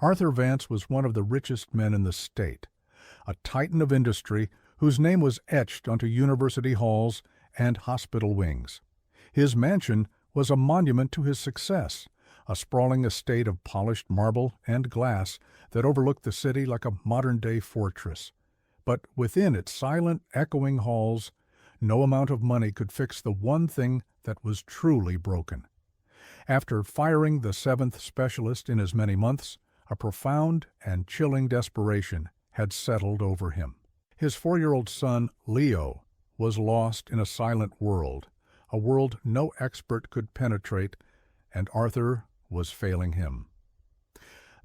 Arthur Vance was one of the richest men in the state, a titan of industry whose name was etched onto university halls and hospital wings. His mansion was a monument to his success, a sprawling estate of polished marble and glass that overlooked the city like a modern-day fortress. But within its silent, echoing halls, no amount of money could fix the one thing that was truly broken. After firing the seventh specialist in as many months, a profound and chilling desperation had settled over him. His 4-year-old son, Leo, was lost in a silent world, a world no expert could penetrate, and Arthur was failing him.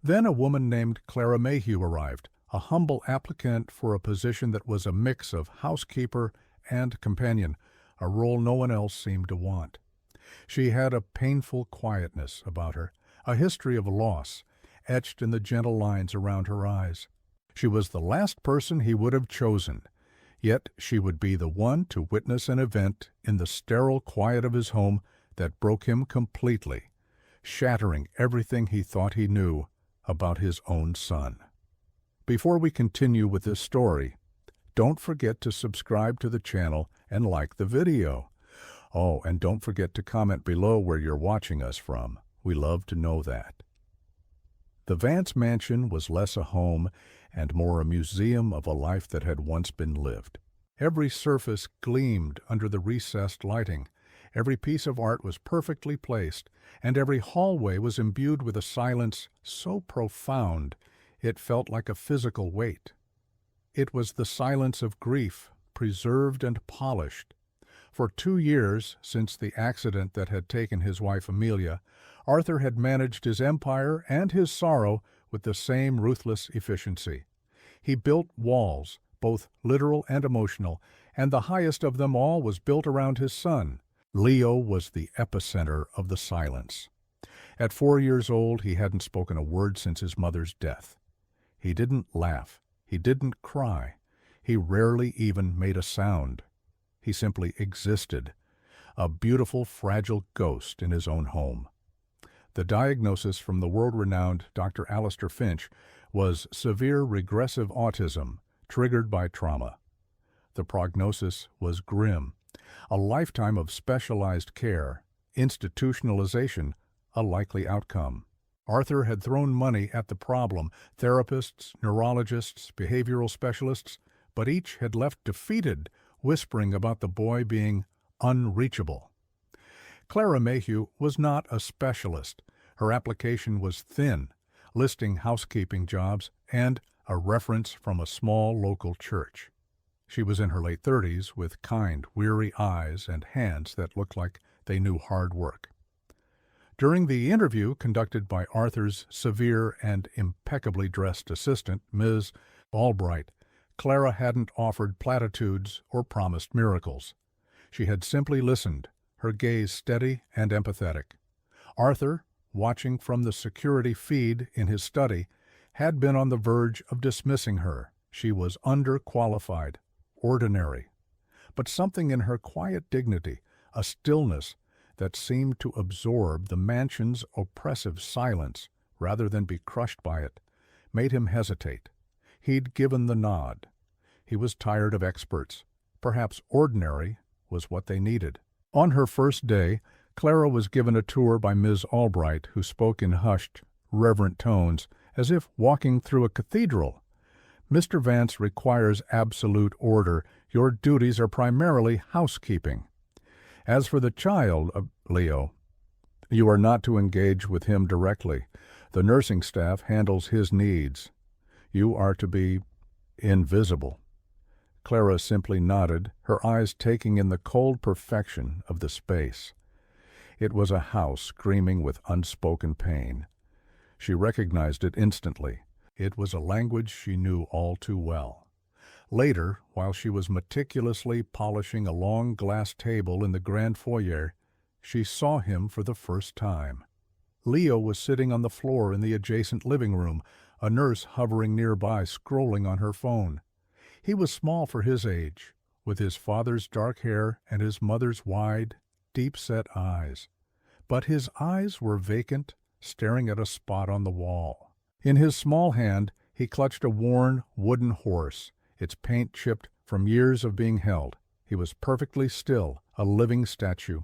Then a woman named Clara Mayhew arrived, a humble applicant for a position that was a mix of housekeeper and companion, a role no one else seemed to want. She had a painful quietness about her, a history of loss, etched in the gentle lines around her eyes. She was the last person he would have chosen, yet she would be the one to witness an event in the sterile quiet of his home that broke him completely, shattering everything he thought he knew about his own son. Before we continue with this story, don't forget to subscribe to the channel and like the video. Oh, and don't forget to comment below where you're watching us from. We love to know that. The Vance mansion was less a home and more a museum of a life that had once been lived. Every surface gleamed under the recessed lighting. Every piece of art was perfectly placed, and every hallway was imbued with a silence so profound it felt like a physical weight. It was the silence of grief, preserved and polished. For 2 years, since the accident that had taken his wife Amelia, Arthur had managed his empire and his sorrow with the same ruthless efficiency. He built walls, both literal and emotional, and the highest of them all was built around his son. Leo was the epicenter of the silence. At 4 years old, he hadn't spoken a word since his mother's death. He didn't laugh. He didn't cry. He rarely even made a sound. He simply existed, a beautiful, fragile ghost in his own home. The diagnosis from the world-renowned Dr. Alistair Finch was severe regressive autism triggered by trauma. The prognosis was grim: a lifetime of specialized care, institutionalization, a likely outcome. Arthur had thrown money at the problem, therapists, neurologists, behavioral specialists, but each had left defeated, whispering about the boy being unreachable. Clara Mayhew was not a specialist. Her application was thin, listing housekeeping jobs and a reference from a small local church. She was in her late 30s with kind, weary eyes and hands that looked like they knew hard work. During the interview conducted by Arthur's severe and impeccably dressed assistant, Ms. Albright, Clara hadn't offered platitudes or promised miracles. She had simply listened, her gaze steady and empathetic. Arthur, watching from the security feed in his study, had been on the verge of dismissing her. She was underqualified, ordinary. But something in her quiet dignity, a stillness that seemed to absorb the mansion's oppressive silence rather than be crushed by it, made him hesitate. He'd given the nod. He was tired of experts. Perhaps ordinary was what they needed. On her first day, Clara was given a tour by Ms. Albright, who spoke in hushed, reverent tones, as if walking through a cathedral. "Mr. Vance requires absolute order. Your duties are primarily housekeeping. As for the child, Leo, you are not to engage with him directly. The nursing staff handles his needs. You are to be invisible." Clara simply nodded, her eyes taking in the cold perfection of the space. It was a house screaming with unspoken pain. She recognized it instantly. It was a language she knew all too well. Later, while she was meticulously polishing a long glass table in the grand foyer, she saw him for the first time. Leo was sitting on the floor in the adjacent living room, a nurse hovering nearby scrolling on her phone. He was small for his age, with his father's dark hair and his mother's wide, deep-set eyes. But his eyes were vacant, staring at a spot on the wall. In his small hand he clutched a worn wooden horse, its paint chipped from years of being held. He was perfectly still, a living statue.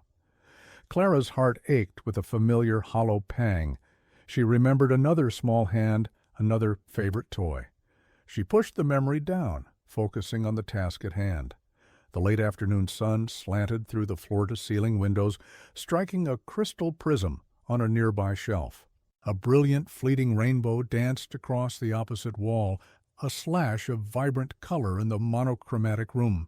Clara's heart ached with a familiar hollow pang. She remembered another small hand, another favorite toy. She pushed the memory down, focusing on the task at hand. The late afternoon sun slanted through the floor-to-ceiling windows, striking a crystal prism on a nearby shelf. A brilliant, fleeting rainbow danced across the opposite wall, a slash of vibrant color in the monochromatic room.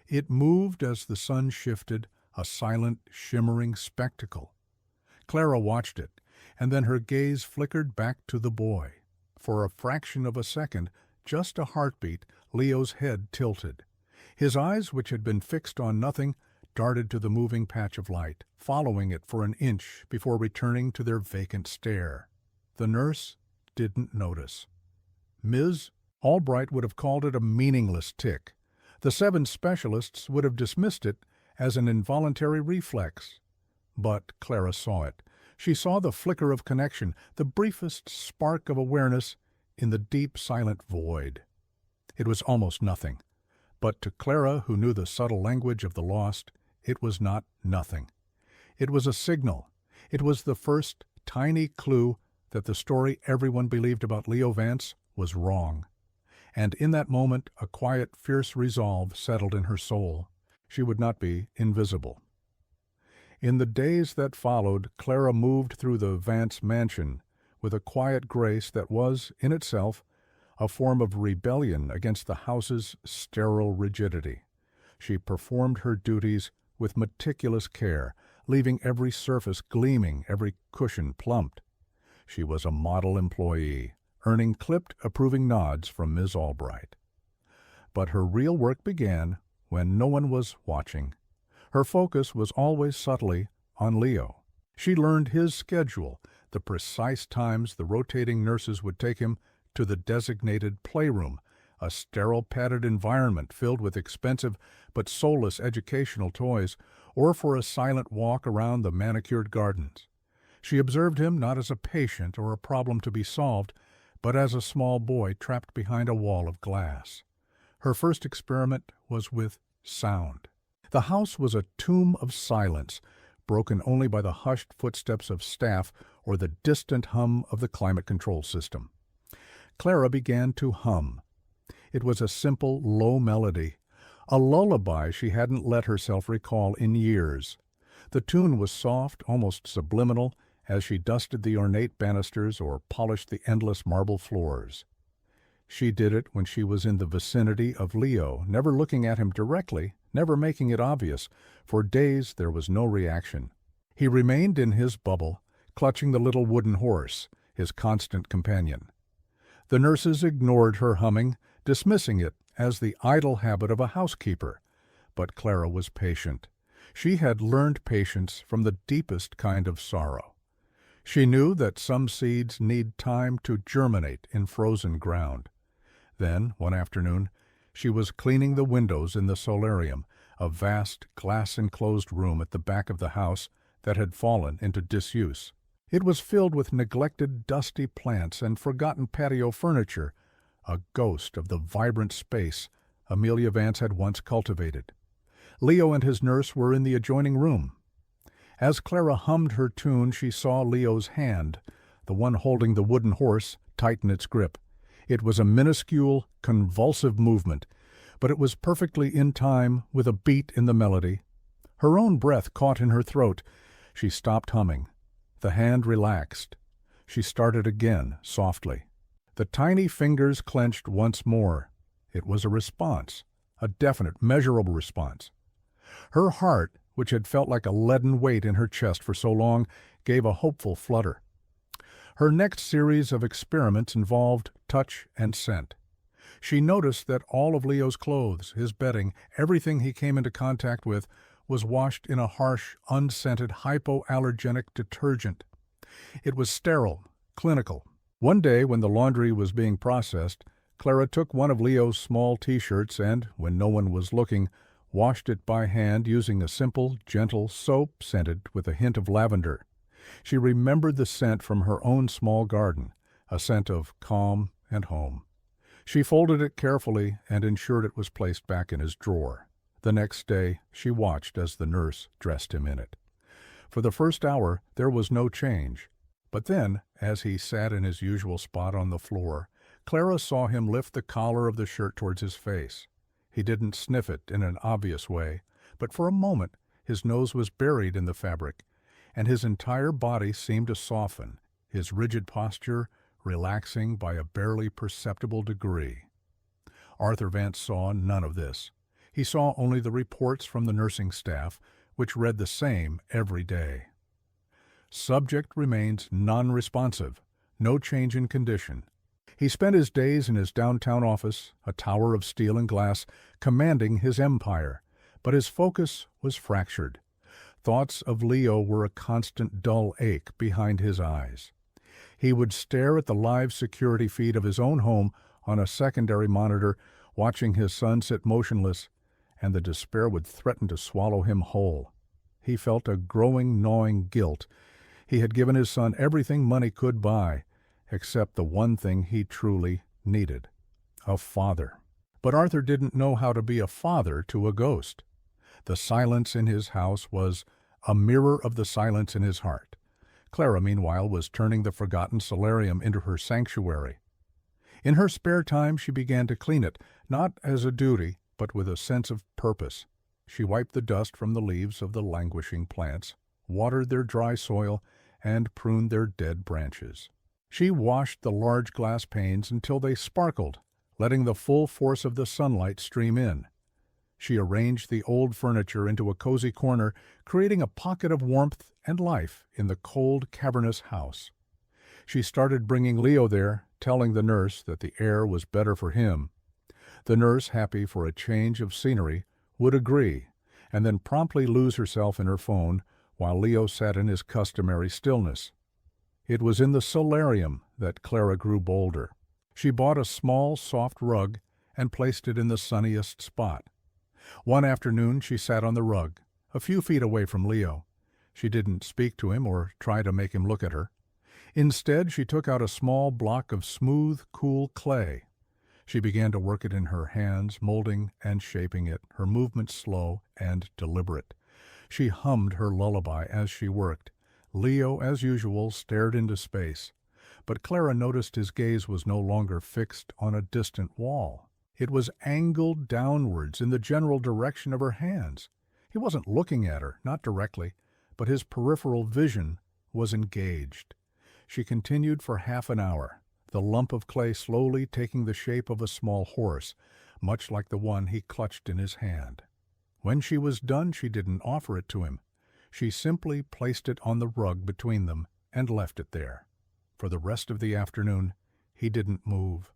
It moved as the sun shifted, a silent, shimmering spectacle. Clara watched it, and then her gaze flickered back to the boy. For a fraction of a second, just a heartbeat, Leo's head tilted. His eyes, which had been fixed on nothing, darted to the moving patch of light, following it for an inch before returning to their vacant stare. The nurse didn't notice. Ms. Albright would have called it a meaningless tick. The 7 specialists would have dismissed it as an involuntary reflex. But Clara saw it. She saw the flicker of connection, the briefest spark of awareness in the deep, silent void. It was almost nothing. But to Clara, who knew the subtle language of the lost, it was not nothing. It was a signal. It was the first tiny clue that the story everyone believed about Leo Vance was wrong. And in that moment, a quiet, fierce resolve settled in her soul. She would not be invisible. In the days that followed, Clara moved through the Vance mansion with a quiet grace that was, in itself, a form of rebellion against the house's sterile rigidity. She performed her duties with meticulous care, leaving every surface gleaming, every cushion plumped. She was a model employee, earning clipped, approving nods from Ms. Albright. But her real work began when no one was watching. Her focus was always subtly on Leo. She learned his schedule, the precise times the rotating nurses would take him to the designated playroom, a sterile padded environment filled with expensive but soulless educational toys, or for a silent walk around the manicured gardens. She observed him not as a patient or a problem to be solved, but as a small boy trapped behind a wall of glass. Her first experiment was with sound. The house was a tomb of silence, broken only by the hushed footsteps of staff or the distant hum of the climate control system. Clara began to hum. It was a simple, low melody, a lullaby she hadn't let herself recall in years. The tune was soft, almost subliminal, as she dusted the ornate banisters or polished the endless marble floors. She did it when she was in the vicinity of Leo, never looking at him directly, never making it obvious. For days there was no reaction. He remained in his bubble, clutching the little wooden horse, his constant companion. The nurses ignored her humming, dismissing it as the idle habit of a housekeeper. But Clara was patient. She had learned patience from the deepest kind of sorrow. She knew that some seeds need time to germinate in frozen ground. Then, one afternoon, she was cleaning the windows in the solarium, a vast glass-enclosed room at the back of the house that had fallen into disuse. It was filled with neglected, dusty plants and forgotten patio furniture, a ghost of the vibrant space Amelia Vance had once cultivated. Leo and his nurse were in the adjoining room. As Clara hummed her tune, she saw Leo's hand, the one holding the wooden horse, tighten its grip. It was a minuscule, convulsive movement, but it was perfectly in time with a beat in the melody. Her own breath caught in her throat. She stopped humming. The hand relaxed. She started again, softly. The tiny fingers clenched once more. It was a response, a definite, measurable response. Her heart, which had felt like a leaden weight in her chest for so long, gave a hopeful flutter. Her next series of experiments involved touch and scent. She noticed that all of Leo's clothes, his bedding, everything he came into contact with, was washed in a harsh, unscented, hypoallergenic detergent. It was sterile, clinical. One day, when the laundry was being processed, Clara took one of Leo's small T-shirts and, when no one was looking, washed it by hand using a simple, gentle soap scented with a hint of lavender. She remembered the scent from her own small garden, a scent of calm and home. She folded it carefully and ensured it was placed back in his drawer. The next day she watched as the nurse dressed him in it. For the first hour there was no change, but then, as he sat in his usual spot on the floor, Clara saw him lift the collar of the shirt towards his face. He didn't sniff it in an obvious way, but for a moment his nose was buried in the fabric, and his entire body seemed to soften, his rigid posture relaxing by a barely perceptible degree. Arthur Vance saw none of this. He saw only the reports from the nursing staff, which read the same every day. Subject remains non-responsive, no change in condition. He spent his days in his downtown office, a tower of steel and glass, commanding his empire, but his focus was fractured. Thoughts of Leo were a constant dull ache behind his eyes. He would stare at the live security feed of his own home on a secondary monitor, watching his son sit motionless, and the despair would threaten to swallow him whole. He felt a growing, gnawing guilt. He had given his son everything money could buy, except the one thing he truly needed: a father. But Arthur didn't know how to be a father to a ghost. The silence in his house was a mirror of the silence in his heart. Clara, meanwhile, was turning the forgotten solarium into her sanctuary. In her spare time she began to clean it, not as a duty, but with a sense of purpose. She wiped the dust from the leaves of the languishing plants, watered their dry soil, and pruned their dead branches. She washed the large glass panes until they sparkled, letting the full force of the sunlight stream in. She arranged the old furniture into a cozy corner, creating a pocket of warmth and life in the cold, cavernous house. She started bringing Leo there, telling the nurse that the air was better for him. The nurse, happy for a change of scenery, would agree, and then promptly lose herself in her phone while Leo sat in his customary stillness. It was in the solarium that Clara grew bolder. She bought a small, soft rug and placed it in the sunniest spot. One afternoon she sat on the rug, a few feet away from Leo. She didn't speak to him or try to make him look at her. Instead, she took out a small block of smooth, cool clay. She began to work it in her hands, molding and shaping it, her movements slow and deliberate. She hummed her lullaby as she worked. Leo, as usual, stared into space, but Clara noticed his gaze was no longer fixed on a distant wall. It was angled downwards in the general direction of her hands. He wasn't looking at her, not directly, but his peripheral vision was engaged. She continued for half an hour, the lump of clay slowly taking the shape of a small horse, much like the one he clutched in his hand. When she was done, she didn't offer it to him. She simply placed it on the rug between them and left it there. For the rest of the afternoon, he didn't move.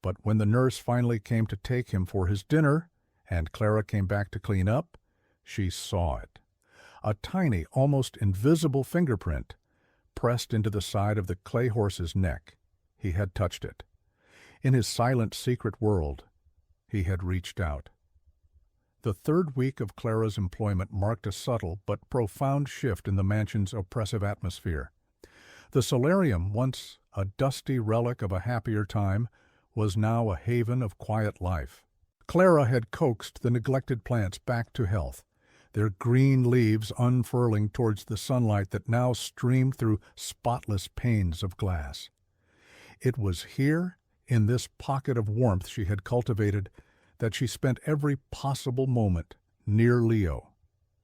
But when the nurse finally came to take him for his dinner, and Clara came back to clean up, she saw it. A tiny, almost invisible fingerprint pressed into the side of the clay horse's neck. He had touched it. In his silent, secret world, he had reached out. The third week of Clara's employment marked a subtle but profound shift in the mansion's oppressive atmosphere. The solarium, once a dusty relic of a happier time, was now a haven of quiet life. Clara had coaxed the neglected plants back to health, their green leaves unfurling towards the sunlight that now streamed through spotless panes of glass. It was here, in this pocket of warmth she had cultivated, that she spent every possible moment near Leo.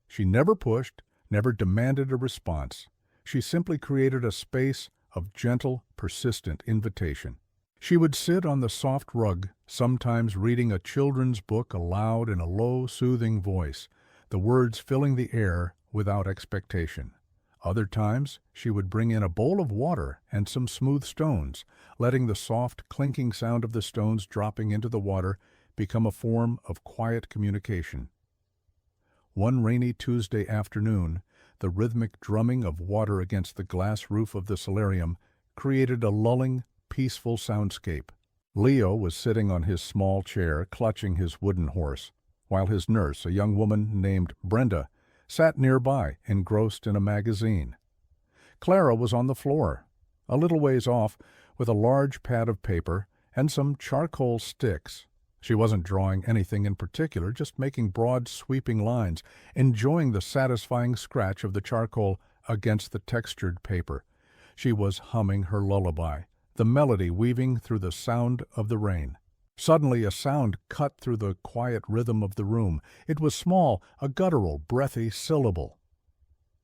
She never pushed, never demanded a response. She simply created a space of gentle, persistent invitation. She would sit on the soft rug, sometimes reading a children's book aloud in a low, soothing voice, the words filling the air without expectation. Other times she would bring in a bowl of water and some smooth stones, letting the soft, clinking sound of the stones dropping into the water become a form of quiet communication. One rainy Tuesday afternoon, the rhythmic drumming of water against the glass roof of the solarium created a lulling, peaceful soundscape. Leo was sitting on his small chair, clutching his wooden horse, while his nurse, a young woman named Brenda, sat nearby, engrossed in a magazine. Clara was on the floor, a little ways off, with a large pad of paper and some charcoal sticks. She wasn't drawing anything in particular, just making broad, sweeping lines, enjoying the satisfying scratch of the charcoal against the textured paper. She was humming her lullaby, the melody weaving through the sound of the rain. Suddenly a sound cut through the quiet rhythm of the room. It was small, a guttural, breathy syllable.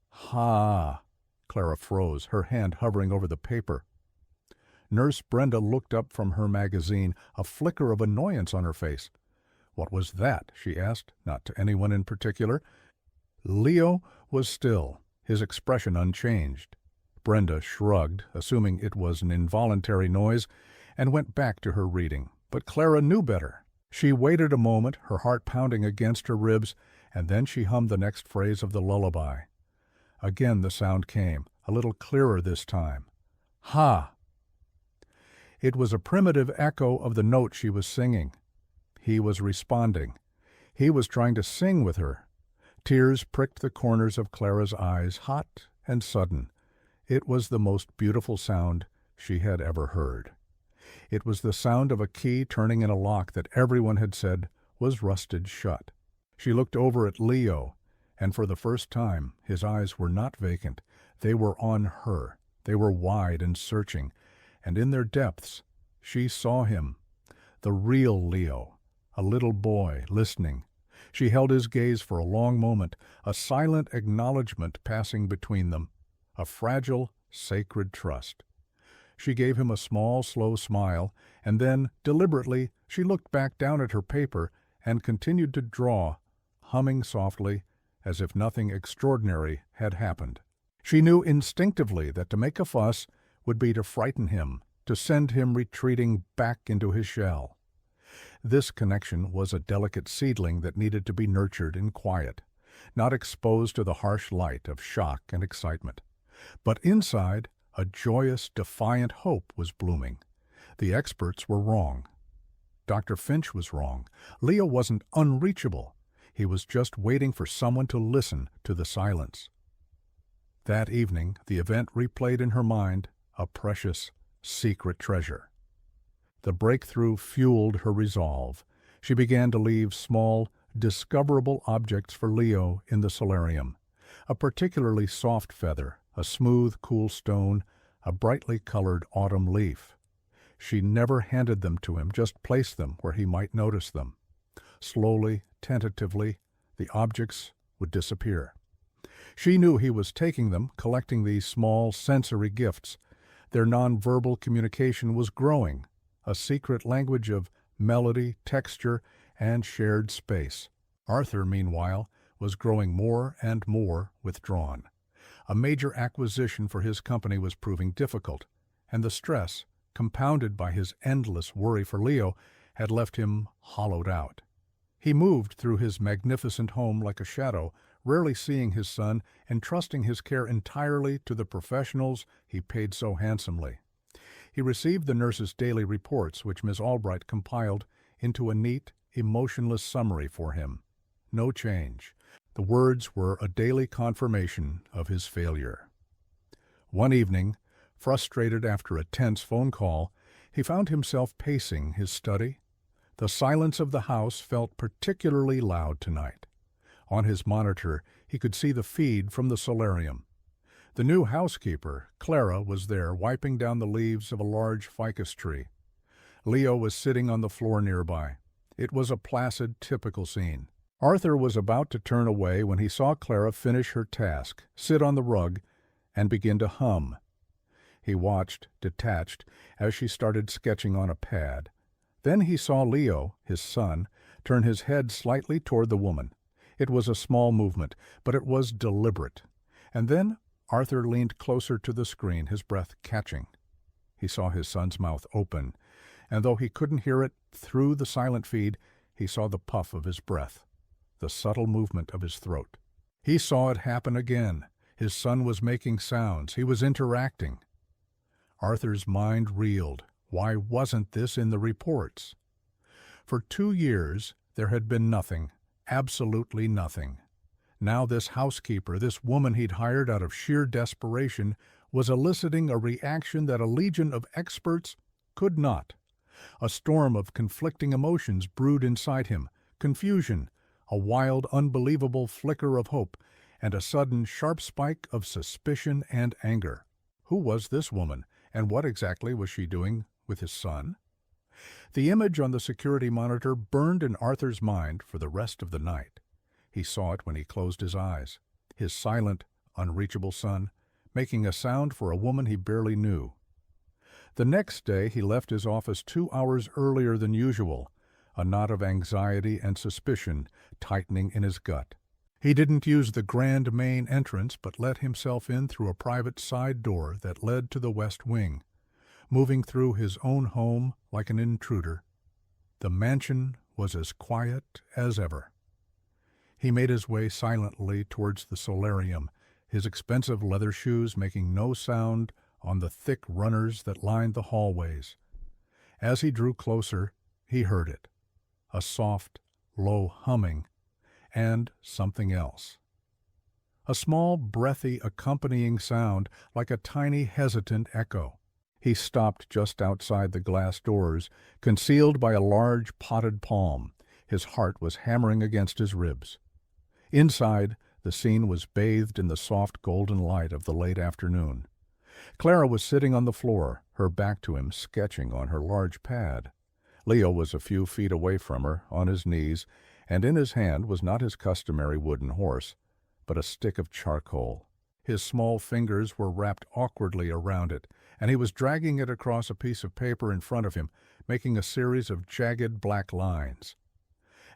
"Ha!" Clara froze, her hand hovering over the paper. Nurse Brenda looked up from her magazine, a flicker of annoyance on her face. "What was that?" she asked, not to anyone in particular. Leo was still, his expression unchanged. Brenda shrugged, assuming it was an involuntary noise, and went back to her reading. But Clara knew better. She waited a moment, her heart pounding against her ribs, and then she hummed the next phrase of the lullaby. Again the sound came, a little clearer this time. "Ha!" It was a primitive echo of the note she was singing. He was responding. He was trying to sing with her. Tears pricked the corners of Clara's eyes, hot and sudden. It was the most beautiful sound she had ever heard. It was the sound of a key turning in a lock that everyone had said was rusted shut. She looked over at Leo, and for the first time his eyes were not vacant. They were on her. They were wide and searching, and in their depths she saw him, the real Leo, a little boy, listening. She held his gaze for a long moment, a silent acknowledgment passing between them, a fragile, sacred trust. She gave him a small, slow smile, and then, deliberately, she looked back down at her paper and continued to draw, humming softly, as if nothing extraordinary had happened. She knew instinctively that to make a fuss would be to frighten him, to send him retreating back into his shell. This connection was a delicate seedling that needed to be nurtured in quiet, not exposed to the harsh light of shock and excitement. But inside, a joyous, defiant hope was blooming. The experts were wrong. Dr. Finch was wrong. Leo wasn't unreachable. He was just waiting for someone to listen to the silence. That evening, the event replayed in her mind, a precious, secret treasure. The breakthrough fueled her resolve. She began to leave small, discoverable objects for Leo in the solarium. A particularly soft feather, a smooth, cool stone, a brightly colored autumn leaf. She never handed them to him, just placed them where he might notice them. Slowly, tentatively, the objects would disappear. She knew he was taking them, collecting these small sensory gifts. Their nonverbal communication was growing, a secret language of melody, texture, and shared space. Arthur, meanwhile, was growing more and more withdrawn. A major acquisition for his company was proving difficult, and the stress, compounded by his endless worry for Leo, had left him hollowed out. He moved through his magnificent home like a shadow, rarely seeing his son, entrusting his care entirely to the professionals he paid so handsomely. He received the nurse's daily reports, which Miss Albright compiled into a neat, emotionless summary for him. No change. The words were a daily confirmation of his failure. One evening, frustrated after a tense phone call, he found himself pacing his study. The silence of the house felt particularly loud tonight. On his monitor, he could see the feed from the solarium. The new housekeeper, Clara, was there, wiping down the leaves of a large ficus tree. Leo was sitting on the floor nearby. It was a placid, typical scene. Arthur was about to turn away when he saw Clara finish her task, sit on the rug, and begin to hum. He watched, detached, as she started sketching on a pad. Then he saw Leo, his son, turn his head slightly toward the woman. It was a small movement, but it was deliberate. And then Arthur leaned closer to the screen, his breath catching. He saw his son's mouth open, and though he couldn't hear it through the silent feed, he saw the puff of his breath, the subtle movement of his throat. He saw it happen again. His son was making sounds. He was interacting. Arthur's mind reeled. Why wasn't this in the reports? For 2 years, there had been nothing, absolutely nothing. Now this housekeeper, this woman he'd hired out of sheer desperation, was eliciting a reaction that a legion of experts could not. A storm of conflicting emotions brewed inside him: confusion, a wild, unbelievable flicker of hope, and a sudden, sharp spike of suspicion and anger. Who was this woman, and what exactly was she doing with his son? The image on the security monitor burned in Arthur's mind for the rest of the night. He saw it when he closed his eyes. His silent, unreachable son, making a sound for a woman he barely knew. The next day he left his office 2 hours earlier than usual, a knot of anxiety and suspicion tightening in his gut. He didn't use the grand main entrance, but let himself in through a private side door that led to the west wing, moving through his own home like an intruder. The mansion was as quiet as ever. He made his way silently towards the solarium, his expensive leather shoes making no sound on the thick runners that lined the hallways. As he drew closer, he heard it, a soft, low humming, and something else. A small, breathy, accompanying sound like a tiny, hesitant echo. He stopped just outside the glass doors, concealed by a large potted palm. His heart was hammering against his ribs. Inside, the scene was bathed in the soft golden light of the late afternoon. Clara was sitting on the floor, her back to him, sketching on her large pad. Leo was a few feet away from her, on his knees, and in his hand was not his customary wooden horse, but a stick of charcoal. His small fingers were wrapped awkwardly around it, and he was dragging it across a piece of paper in front of him, making a series of jagged black lines.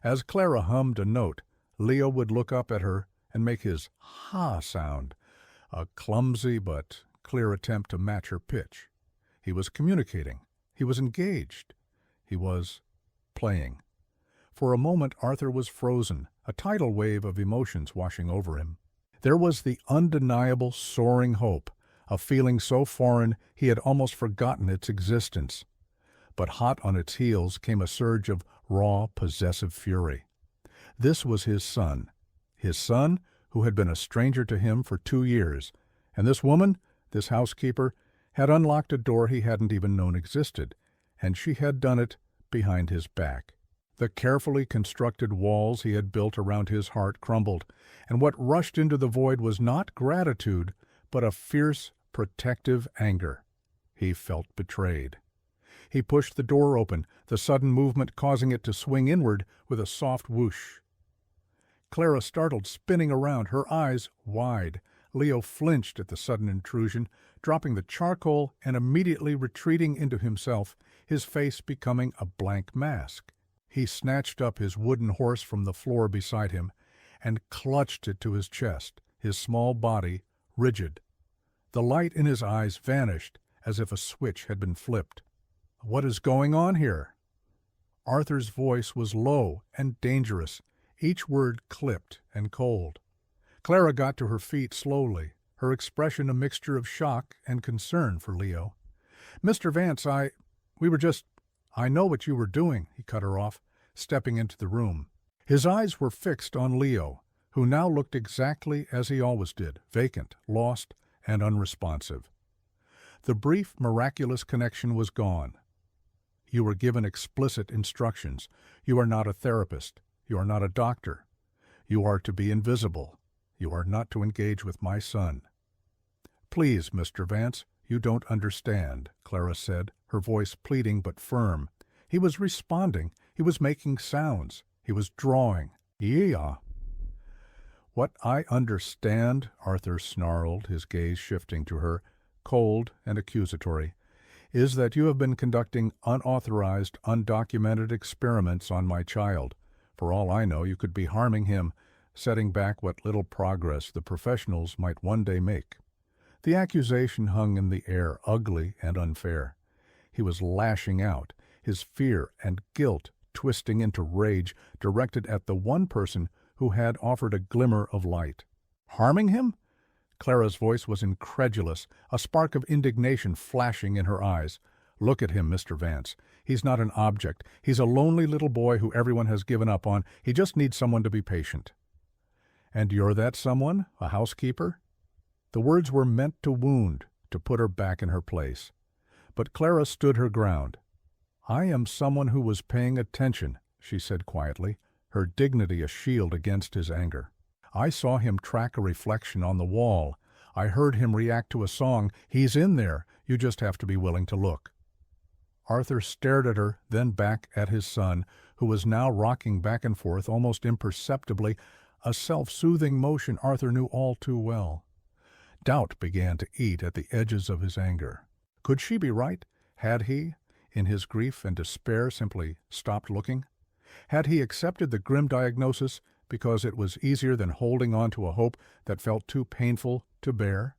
As Clara hummed a note, Leo would look up at her and make his ha sound, a clumsy but clear attempt to match her pitch. He was communicating. He was engaged. He was playing. For a moment Arthur was frozen, a tidal wave of emotions washing over him. There was the undeniable soaring hope, a feeling so foreign he had almost forgotten its existence. But hot on its heels came a surge of raw, possessive fury. This was his son who had been a stranger to him for 2 years, and this woman, this housekeeper, had unlocked a door he hadn't even known existed, and she had done it behind his back. The carefully constructed walls he had built around his heart crumbled, and what rushed into the void was not gratitude, but a fierce, protective anger. He felt betrayed. He pushed the door open, the sudden movement causing it to swing inward with a soft whoosh. Clara startled, spinning around, her eyes wide. Leo flinched at the sudden intrusion, dropping the charcoal and immediately retreating into himself, his face becoming a blank mask. He snatched up his wooden horse from the floor beside him and clutched it to his chest, his small body rigid. The light in his eyes vanished as if a switch had been flipped. "What is going on here?" Arthur's voice was low and dangerous, each word clipped and cold. Clara got to her feet slowly, her expression a mixture of shock and concern for Leo. "Mr. Vance, I know what you were doing," he cut her off, stepping into the room. His eyes were fixed on Leo, who now looked exactly as he always did, vacant, lost, and unresponsive. The brief, miraculous connection was gone. "You were given explicit instructions. You are not a therapist. You are not a doctor. You are to be invisible. You are not to engage with my son." "Please, Mr. Vance, you don't understand," Clara said, her voice pleading but firm. He was responding. He was making sounds. He was drawing. "Yeah." "What I understand," Arthur snarled, his gaze shifting to her, cold and accusatory, "is that you have been conducting unauthorized, undocumented experiments on my child. For all I know, you could be harming him, setting back what little progress the professionals might one day make." The accusation hung in the air, ugly and unfair. He was lashing out, his fear and guilt twisting into rage directed at the one person who had offered a glimmer of light. Harming him? Clara's voice was incredulous, a spark of indignation flashing in her eyes. "Look at him, Mr. Vance. He's not an object. He's a lonely little boy who everyone has given up on. He just needs someone to be patient." "And you're that someone? A housekeeper?" The words were meant to wound, to put her back in her place. But Clara stood her ground. "I am someone who was paying attention," she said quietly, her dignity a shield against his anger. "I saw him track a reflection on the wall. I heard him react to a song. He's in there. You just have to be willing to look." Arthur stared at her, then back at his son, who was now rocking back and forth almost imperceptibly, a self-soothing motion Arthur knew all too well. Doubt began to eat at the edges of his anger. Could she be right? Had he, in his grief and despair, simply stopped looking? Had he accepted the grim diagnosis because it was easier than holding on to a hope that felt too painful to bear?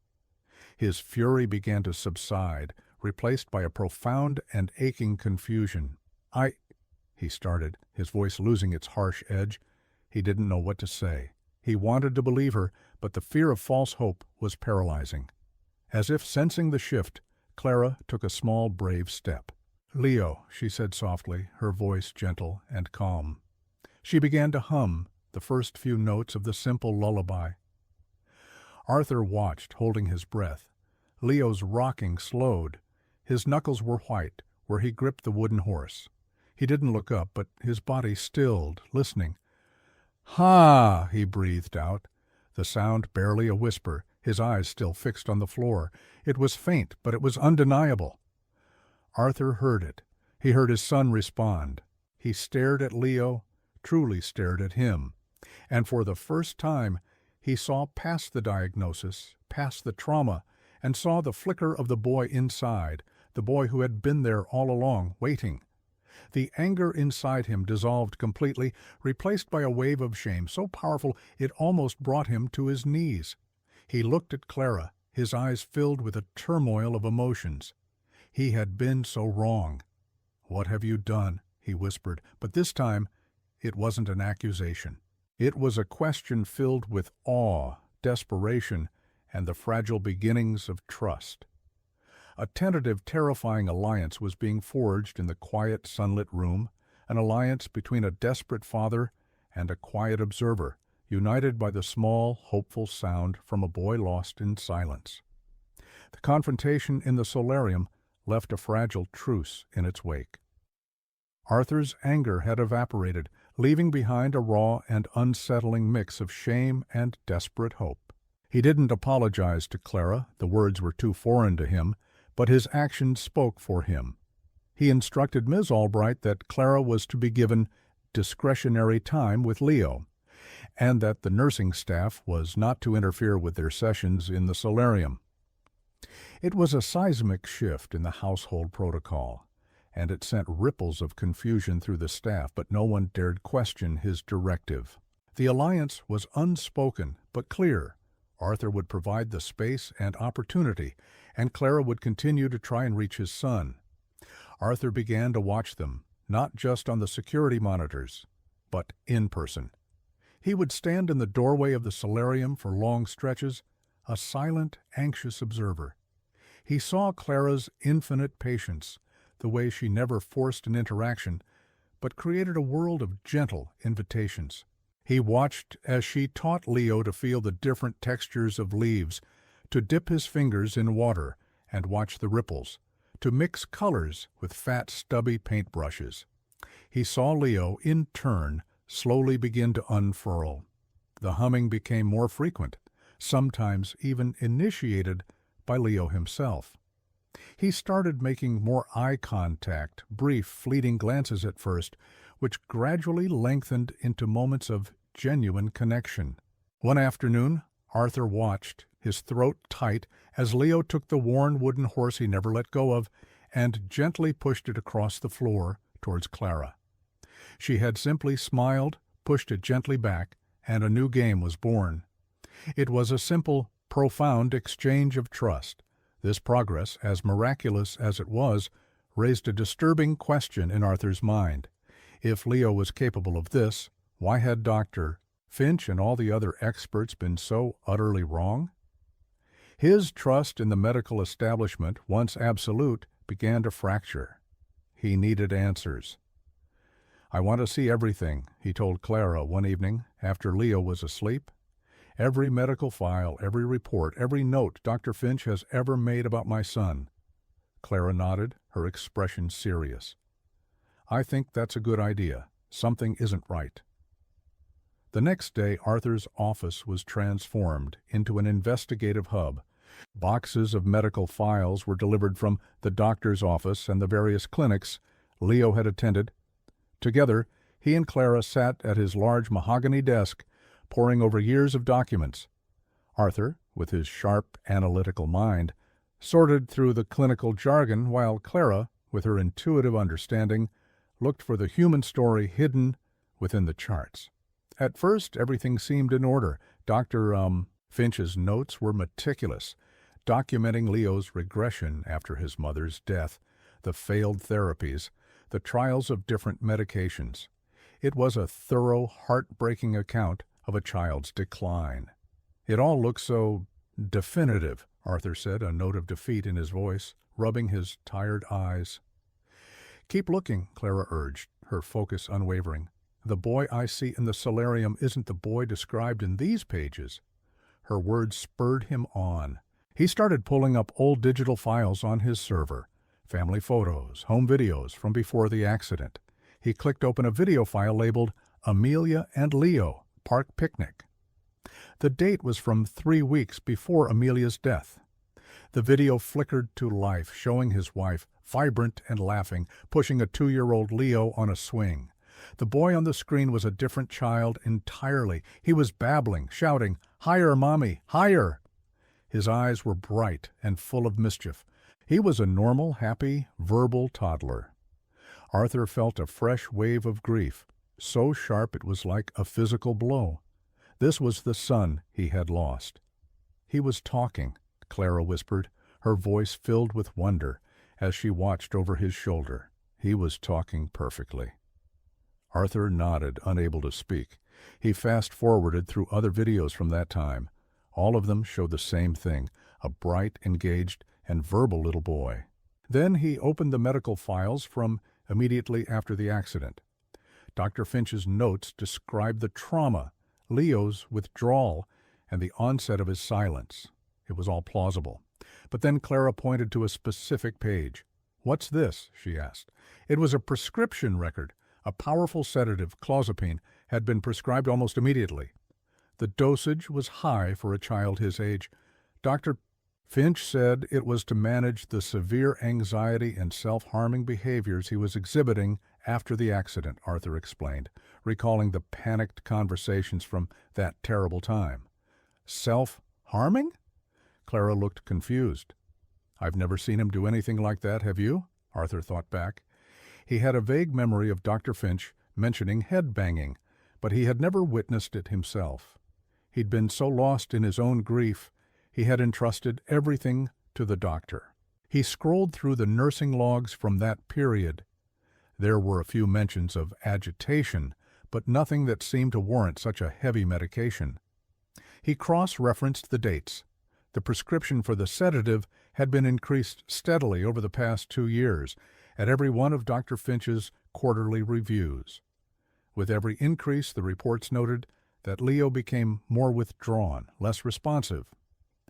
His fury began to subside, replaced by a profound and aching confusion. He started, his voice losing its harsh edge. He didn't know what to say. He wanted to believe her, but the fear of false hope was paralyzing. As if sensing the shift, Clara took a small, brave step. "Leo," she said softly, her voice gentle and calm. She began to hum the first few notes of the simple lullaby. Arthur watched, holding his breath. Leo's rocking slowed. His knuckles were white where he gripped the wooden horse. He didn't look up, but his body stilled, listening. "Ha!" he breathed out, the sound barely a whisper, his eyes still fixed on the floor. It was faint, but it was undeniable. Arthur heard it. He heard his son respond. He stared at Leo, truly stared at him. And for the first time, he saw past the diagnosis, past the trauma, and saw the flicker of the boy inside, the boy who had been there all along, waiting. The anger inside him dissolved completely, replaced by a wave of shame so powerful it almost brought him to his knees. He looked at Clara, his eyes filled with a turmoil of emotions. He had been so wrong. "What have you done?" he whispered, but this time it wasn't an accusation. It was a question filled with awe, desperation, and the fragile beginnings of trust. A tentative, terrifying alliance was being forged in the quiet, sunlit room, an alliance between a desperate father and a quiet observer, united by the small, hopeful sound from a boy lost in silence. The confrontation in the solarium left a fragile truce in its wake. Arthur's anger had evaporated, leaving behind a raw and unsettling mix of shame and desperate hope. He didn't apologize to Clara, the words were too foreign to him, but his actions spoke for him. He instructed Ms. Albright that Clara was to be given discretionary time with Leo, and that the nursing staff was not to interfere with their sessions in the solarium. It was a seismic shift in the household protocol, and it sent ripples of confusion through the staff, but no one dared question his directive. The alliance was unspoken but clear. Arthur would provide the space and opportunity, and Clara would continue to try and reach his son. Arthur began to watch them, not just on the security monitors, but in person. He would stand in the doorway of the solarium for long stretches, a silent, anxious observer. He saw Clara's infinite patience, the way she never forced an interaction, but created a world of gentle invitations. He watched as she taught Leo to feel the different textures of leaves, to dip his fingers in water and watch the ripples, to mix colors with fat, stubby paintbrushes. He saw Leo, in turn, slowly begin to unfurl. The humming became more frequent, sometimes even initiated by Leo himself. He started making more eye contact, brief, fleeting glances at first, which gradually lengthened into moments of genuine connection. One afternoon, Arthur watched, his throat tight, as Leo took the worn wooden horse he never let go of and gently pushed it across the floor towards Clara. She had simply smiled, pushed it gently back, and a new game was born. It was a simple, profound exchange of trust. This progress, as miraculous as it was, raised a disturbing question in Arthur's mind. If Leo was capable of this, why had Dr. Finch and all the other experts been so utterly wrong? His trust in the medical establishment, once absolute, began to fracture. He needed answers. "I want to see everything," he told Clara one evening after Leo was asleep. Every medical file, every report, every note Dr. Finch has ever made about my son." Clara nodded, her expression serious. "I think that's a good idea. Something isn't right." The next day, Arthur's office was transformed into an investigative hub. Boxes of medical files were delivered from the doctor's office and the various clinics Leo had attended. Together, he and Clara sat at his large mahogany desk, poring over years of documents. Arthur, with his sharp, analytical mind, sorted through the clinical jargon, while Clara, with her intuitive understanding, looked for the human story hidden within the charts. At first, everything seemed in order. Dr. Finch's notes were meticulous, documenting Leo's regression after his mother's death, the failed therapies, the trials of different medications. It was a thorough, heartbreaking account of a child's decline. "It all looks so definitive," Arthur said, a note of defeat in his voice, rubbing his tired eyes. "Keep looking," Clara urged, her focus unwavering. "The boy I see in the solarium isn't the boy described in these pages." Her words spurred him on. He started pulling up old digital files on his server, family photos, home videos from before the accident. He clicked open a video file labeled "Amelia and Leo, Park Picnic." The date was from 3 weeks before Amelia's death. The video flickered to life, showing his wife, vibrant and laughing, pushing a 2-year-old Leo on a swing. The boy on the screen was a different child entirely. He was babbling, shouting, "Higher, Mommy, higher!" His eyes were bright and full of mischief. He was a normal, happy, verbal toddler. Arthur felt a fresh wave of grief, so sharp it was like a physical blow. This was the son he had lost. "He was talking," Clara whispered, her voice filled with wonder, as she watched over his shoulder. "He was talking perfectly." Arthur nodded, unable to speak. He fast-forwarded through other videos from that time. All of them showed the same thing, a bright, engaged, and verbal little boy. Then he opened the medical files from immediately after the accident. Dr. Finch's notes described the trauma, Leo's withdrawal, and the onset of his silence. It was all plausible. But then Clara pointed to a specific page. "What's this?" she asked. It was a prescription record. A powerful sedative, clozapine, had been prescribed almost immediately. The dosage was high for a child his age. Dr. Finch said it was to manage the severe anxiety and self-harming behaviors he was exhibiting after the accident, Arthur explained, recalling the panicked conversations from that terrible time. "Self-harming?" Clara looked confused. "I've never seen him do anything like that, have you?" Arthur thought back. He had a vague memory of Dr. Finch mentioning head-banging, but he had never witnessed it himself. He'd been so lost in his own grief, he had entrusted everything to the doctor. He scrolled through the nursing logs from that period. There were a few mentions of agitation, but nothing that seemed to warrant such a heavy medication. He cross-referenced the dates. The prescription for the sedative had been increased steadily over the past 2 years, at every one of Dr. Finch's quarterly reviews. With every increase, the reports noted that Leo became more withdrawn, less responsive.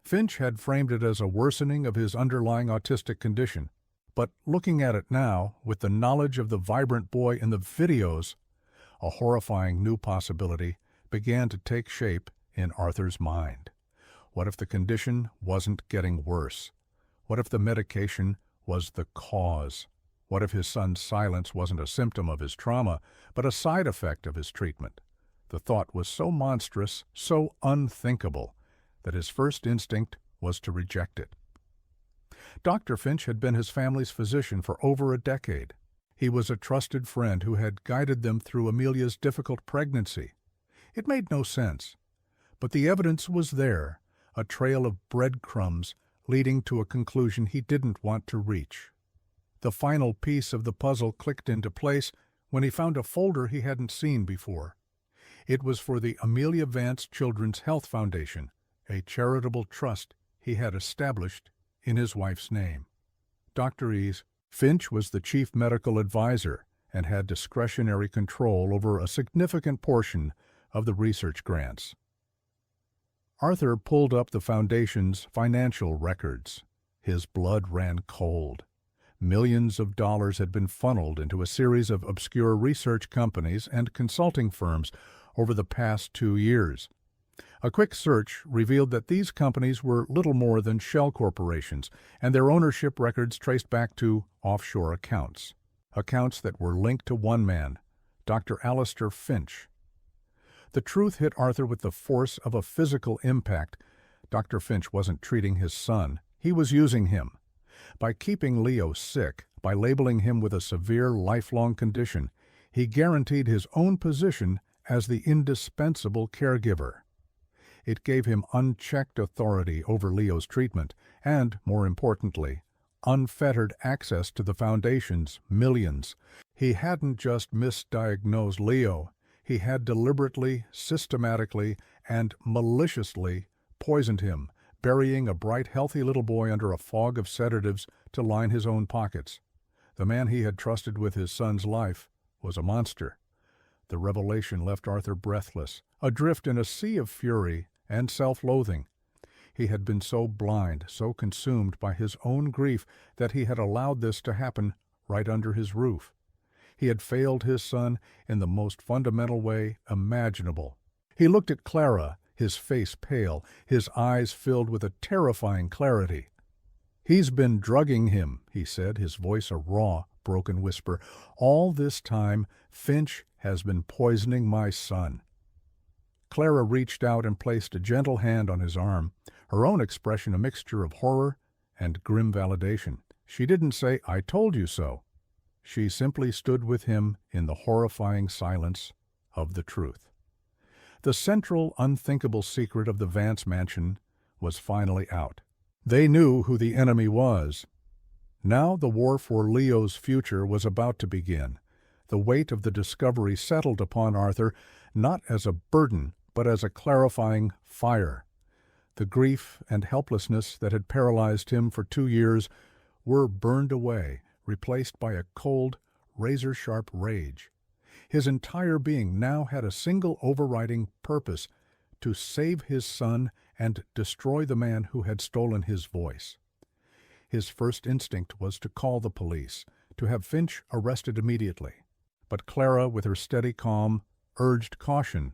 Finch had framed it as a worsening of his underlying autistic condition, but looking at it now, with the knowledge of the vibrant boy in the videos, a horrifying new possibility began to take shape in Arthur's mind. What if the condition wasn't getting worse? What if the medication was the cause? What if his son's silence wasn't a symptom of his trauma, but a side effect of his treatment? The thought was so monstrous, so unthinkable, that his first instinct was to reject it. Dr. Finch had been his family's physician for over a decade. He was a trusted friend who had guided them through Amelia's difficult pregnancy. It made no sense, but the evidence was there, a trail of breadcrumbs leading to a conclusion he didn't want to reach. The final piece of the puzzle clicked into place when he found a folder he hadn't seen before. It was for the Amelia Vance Children's Health Foundation, a charitable trust he had established in his wife's name. Dr. Finch was the chief medical advisor and had discretionary control over a significant portion of the research grants. Arthur pulled up the Foundation's financial records. His blood ran cold. Millions of dollars had been funneled into a series of obscure research companies and consulting firms over the past 2 years. A quick search revealed that these companies were little more than shell corporations, and their ownership records traced back to offshore accounts. Accounts that were linked to one man, Dr. Alistair Finch. The truth hit Arthur with the force of a physical impact. Dr. Finch wasn't treating his son. He was using him. By keeping Leo sick, by labeling him with a severe lifelong condition, he guaranteed his own position as the indispensable caregiver. It gave him unchecked authority over Leo's treatment and, more importantly, unfettered access to the Foundation's millions. He hadn't just misdiagnosed Leo. He had deliberately, systematically, and maliciously poisoned him, burying a bright, healthy little boy under a fog of sedatives to line his own pockets. The man he had trusted with his son's life was a monster. The revelation left Arthur breathless, adrift in a sea of fury and self-loathing. He had been so blind, so consumed by his own grief, that he had allowed this to happen right under his roof. He had failed his son in the most fundamental way imaginable. He looked at Clara, his face pale, his eyes filled with a terrifying clarity. "He's been drugging him," he said, his voice a raw, broken whisper. "All this time, Finch has been poisoning my son." Clara reached out and placed a gentle hand on his arm, her own expression a mixture of horror and grim validation. She didn't say, "I told you so." She simply stood with him in the horrifying silence of the truth. The central, unthinkable secret of the Vance mansion was finally out. They knew who the enemy was. Now the war for Leo's future was about to begin. The weight of the discovery settled upon Arthur not as a burden, but as a clarifying fire. The grief and helplessness that had paralyzed him for 2 years were burned away, replaced by a cold, razor-sharp rage. His entire being now had a single overriding purpose: to save his son and destroy the man who had stolen his voice. His first instinct was to call the police, to have Finch arrested immediately. But Clara, with her steady calm, urged caution.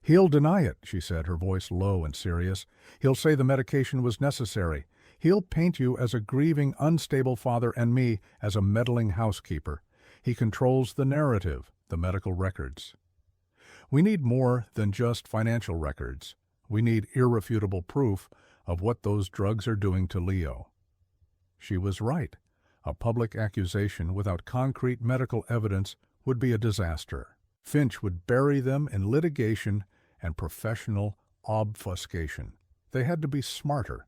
"He'll deny it," she said, her voice low and serious. "He'll say the medication was necessary. He'll paint you as a grieving, unstable father and me as a meddling housekeeper. He controls the narrative, the medical records. We need more than just financial records. We need irrefutable proof of what those drugs are doing to Leo." She was right. A public accusation without concrete medical evidence would be a disaster. Finch would bury them in litigation and professional obfuscation. They had to be smarter.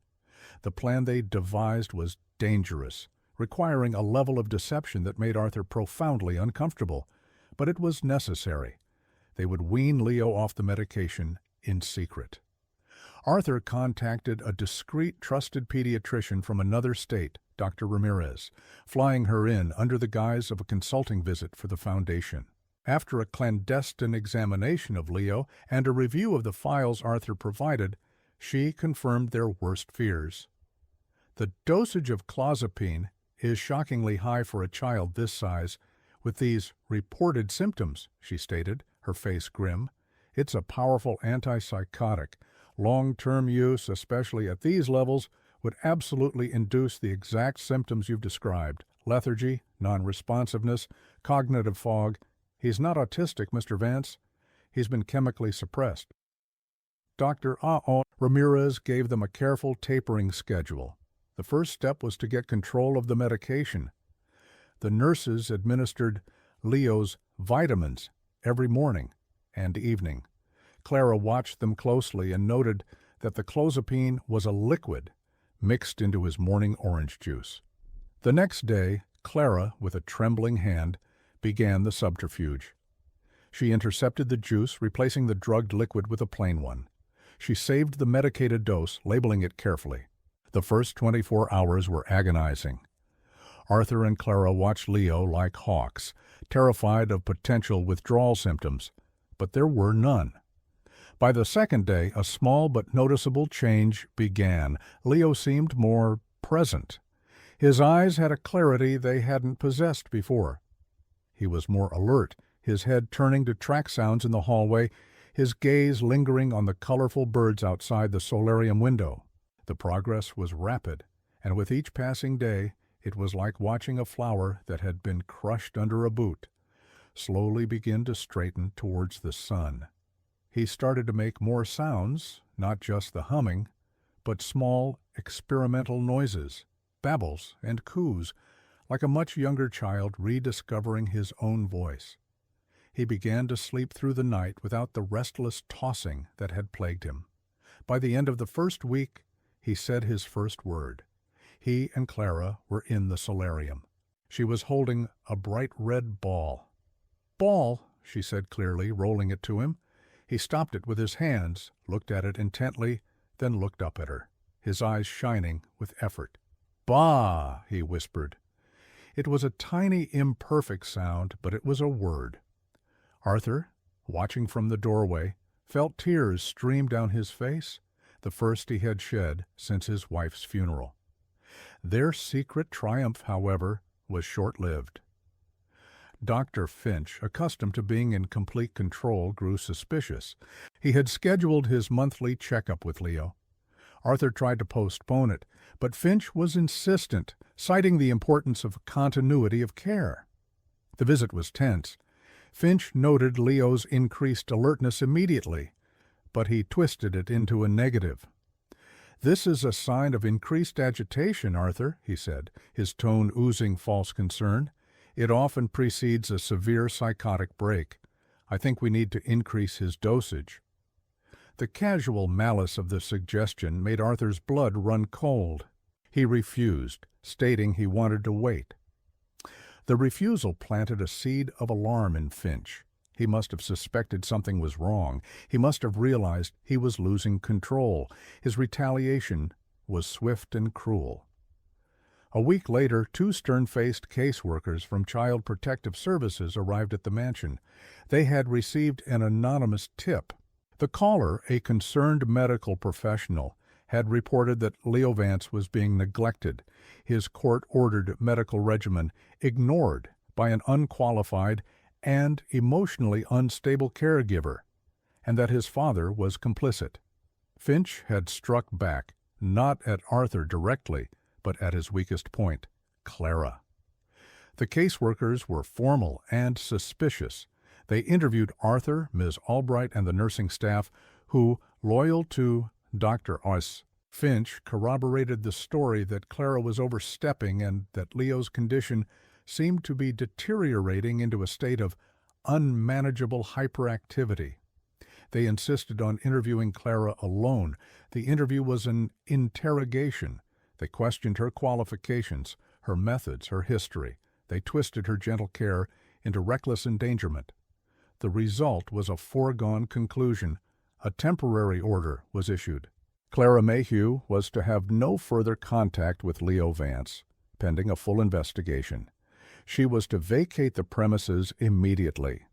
The plan they devised was dangerous, requiring a level of deception that made Arthur profoundly uncomfortable. But it was necessary. They would wean Leo off the medication in secret. Arthur contacted a discreet, trusted pediatrician from another state, Dr. Ramirez, flying her in under the guise of a consulting visit for the Foundation. After a clandestine examination of Leo and a review of the files Arthur provided, she confirmed their worst fears. "The dosage of clozapine is shockingly high for a child this size, with these reported symptoms," she stated, her face grim. "It's a powerful antipsychotic. Long-term use, especially at these levels, would absolutely induce the exact symptoms you've described: lethargy, non-responsiveness, cognitive fog. He's not autistic, Mr. Vance. He's been chemically suppressed." Dr. Ramirez gave them a careful tapering schedule. The first step was to get control of the medication. The nurses administered Leo's vitamins every morning and evening. Clara watched them closely and noted that the clozapine was a liquid mixed into his morning orange juice. The next day, Clara, with a trembling hand, began the subterfuge. She intercepted the juice, replacing the drugged liquid with a plain one. She saved the medicated dose, labeling it carefully. The first 24 hours were agonizing. Arthur and Clara watched Leo like hawks, terrified of potential withdrawal symptoms, but there were none. By the second day, a small but noticeable change began. Leo seemed more present. His eyes had a clarity they hadn't possessed before. He was more alert, his head turning to track sounds in the hallway, his gaze lingering on the colorful birds outside the solarium window. The progress was rapid, and with each passing day, it was like watching a flower that had been crushed under a boot slowly begin to straighten towards the sun. He started to make more sounds, not just the humming, but small, experimental noises, babbles and coos, like a much younger child rediscovering his own voice. He began to sleep through the night without the restless tossing that had plagued him. By the end of the first week, he said his first word. He and Clara were in the solarium. She was holding a bright red ball. "Ball," she said clearly, rolling it to him. He stopped it with his hands, looked at it intently, then looked up at her, his eyes shining with effort. "Bah!" he whispered. It was a tiny, imperfect sound, but it was a word. Arthur, watching from the doorway, felt tears stream down his face, the first he had shed since his wife's funeral. Their secret triumph, however, was short-lived. Dr. Finch, accustomed to being in complete control, grew suspicious. He had scheduled his monthly checkup with Leo. Arthur tried to postpone it, but Finch was insistent, citing the importance of continuity of care. The visit was tense. Finch noted Leo's increased alertness immediately, but he twisted it into a negative. "This is a sign of increased agitation, Arthur," he said, his tone oozing false concern. "It often precedes a severe psychotic break. I think we need to increase his dosage." The casual malice of the suggestion made Arthur's blood run cold. He refused, stating he wanted to wait. The refusal planted a seed of alarm in Finch. He must have suspected something was wrong. He must have realized he was losing control. His retaliation was swift and cruel. A week later, 2 stern-faced caseworkers from Child Protective Services arrived at the mansion. They had received an anonymous tip. The caller, a concerned medical professional, had reported that Leo Vance was being neglected, his court-ordered medical regimen ignored by an unqualified and emotionally unstable caregiver, and that his father was complicit. Finch had struck back, not at Arthur directly, but at his weakest point, Clara. The caseworkers were formal and suspicious. They interviewed Arthur, Ms. Albright, and the nursing staff, who, loyal to Dr. Us, Finch corroborated the story that Clara was overstepping and that Leo's condition seemed to be deteriorating into a state of unmanageable hyperactivity. They insisted on interviewing Clara alone. The interview was an interrogation. They questioned her qualifications, her methods, her history. They twisted her gentle care into reckless endangerment. The result was a foregone conclusion. A temporary order was issued. Clara Mayhew was to have no further contact with Leo Vance, pending a full investigation. She was to vacate the premises immediately.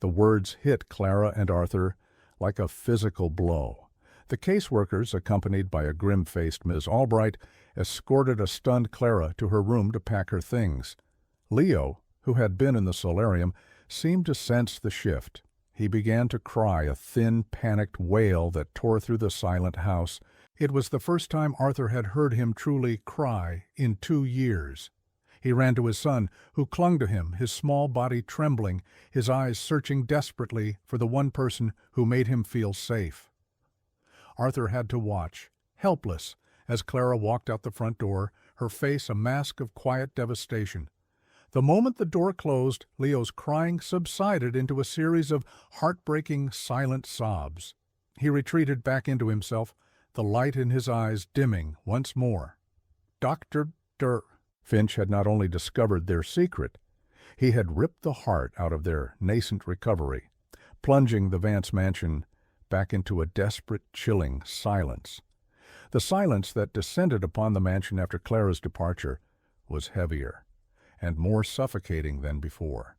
The words hit Clara and Arthur like a physical blow. The caseworkers, accompanied by a grim-faced Ms. Albright, escorted a stunned Clara to her room to pack her things. Leo, who had been in the solarium, seemed to sense the shift. He began to cry, a thin, panicked wail that tore through the silent house. It was the first time Arthur had heard him truly cry in 2 years. He ran to his son, who clung to him, his small body trembling, his eyes searching desperately for the one person who made him feel safe. Arthur had to watch, helpless, as Clara walked out the front door, her face a mask of quiet devastation. The moment the door closed, Leo's crying subsided into a series of heartbreaking, silent sobs. He retreated back into himself, the light in his eyes dimming once more. Dr. Finch had not only discovered their secret, he had ripped the heart out of their nascent recovery, plunging the Vance mansion back into a desperate, chilling silence. The silence that descended upon the mansion after Clara's departure was heavier and more suffocating than before.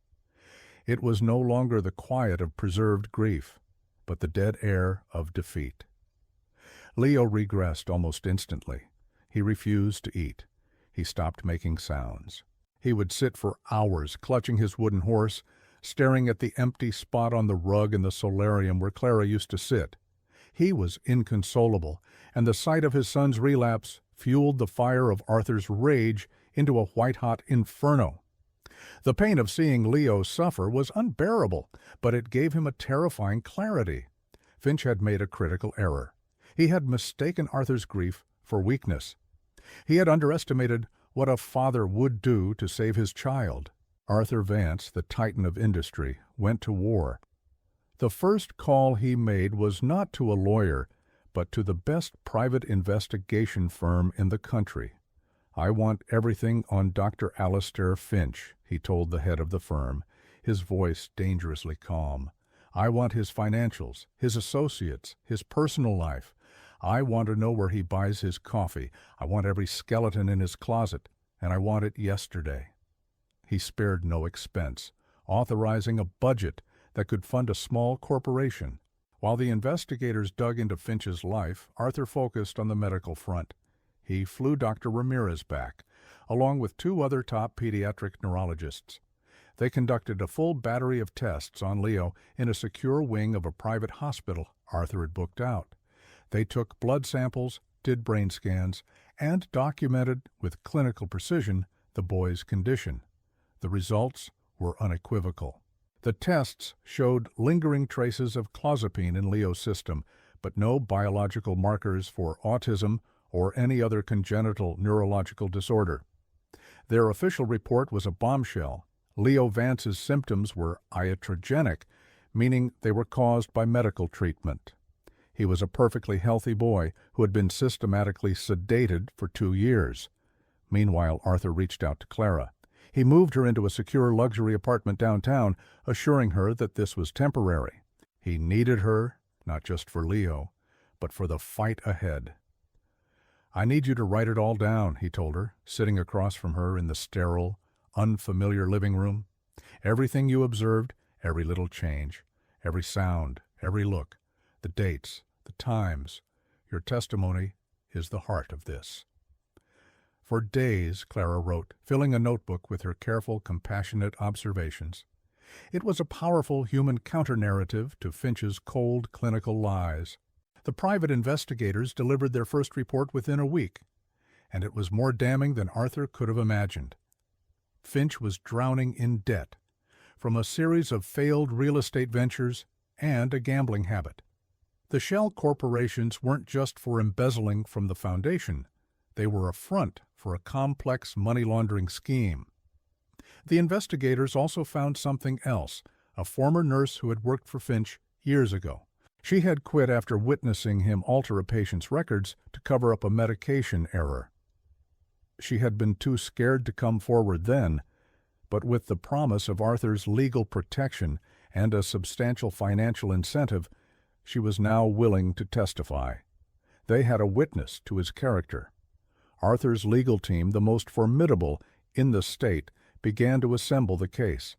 It was no longer the quiet of preserved grief, but the dead air of defeat. Leo regressed almost instantly. He refused to eat. He stopped making sounds. He would sit for hours clutching his wooden horse, staring at the empty spot on the rug in the solarium where Clara used to sit. He was inconsolable, and the sight of his son's relapse fueled the fire of Arthur's rage into a white-hot inferno. The pain of seeing Leo suffer was unbearable, but it gave him a terrifying clarity. Finch had made a critical error. He had mistaken Arthur's grief for weakness. He had underestimated what a father would do to save his child. Arthur Vance, the titan of industry, went to war. The first call he made was not to a lawyer, but to the best private investigation firm in the country. "I want everything on Dr. Alastair Finch," he told the head of the firm, his voice dangerously calm. "I want his financials, his associates, his personal life. I want to know where he buys his coffee. I want every skeleton in his closet, and I want it yesterday." He spared no expense, authorizing a budget that could fund a small corporation. While the investigators dug into Finch's life, Arthur focused on the medical front. He flew Dr. Ramirez back, along with 2 other top pediatric neurologists. They conducted a full battery of tests on Leo in a secure wing of a private hospital Arthur had booked out. They took blood samples, did brain scans, and documented with clinical precision the boy's condition. The results were unequivocal. The tests showed lingering traces of clozapine in Leo's system, but no biological markers for autism or any other congenital neurological disorder. Their official report was a bombshell. Leo Vance's symptoms were iatrogenic, meaning they were caused by medical treatment. He was a perfectly healthy boy who had been systematically sedated for 2 years. Meanwhile, Arthur reached out to Clara. He moved her into a secure luxury apartment downtown, assuring her that this was temporary. He needed her, not just for Leo, but for the fight ahead. "I need you to write it all down," he told her, sitting across from her in the sterile, unfamiliar living room. "Everything you observed, every little change, every sound, every look, the dates, the times. Your testimony is the heart of this." For days, Clara wrote, filling a notebook with her careful, compassionate observations. It was a powerful human counter-narrative to Finch's cold, clinical lies. The private investigators delivered their first report within a week, and it was more damning than Arthur could have imagined. Finch was drowning in debt, from a series of failed real estate ventures and a gambling habit. The shell corporations weren't just for embezzling from the foundation. They were a front for a complex money laundering scheme. The investigators also found something else, a former nurse who had worked for Finch years ago. She had quit after witnessing him alter a patient's records to cover up a medication error. She had been too scared to come forward then, but with the promise of Arthur's legal protection and a substantial financial incentive, she was now willing to testify. They had a witness to his character. Arthur's legal team, the most formidable in the state, began to assemble the case.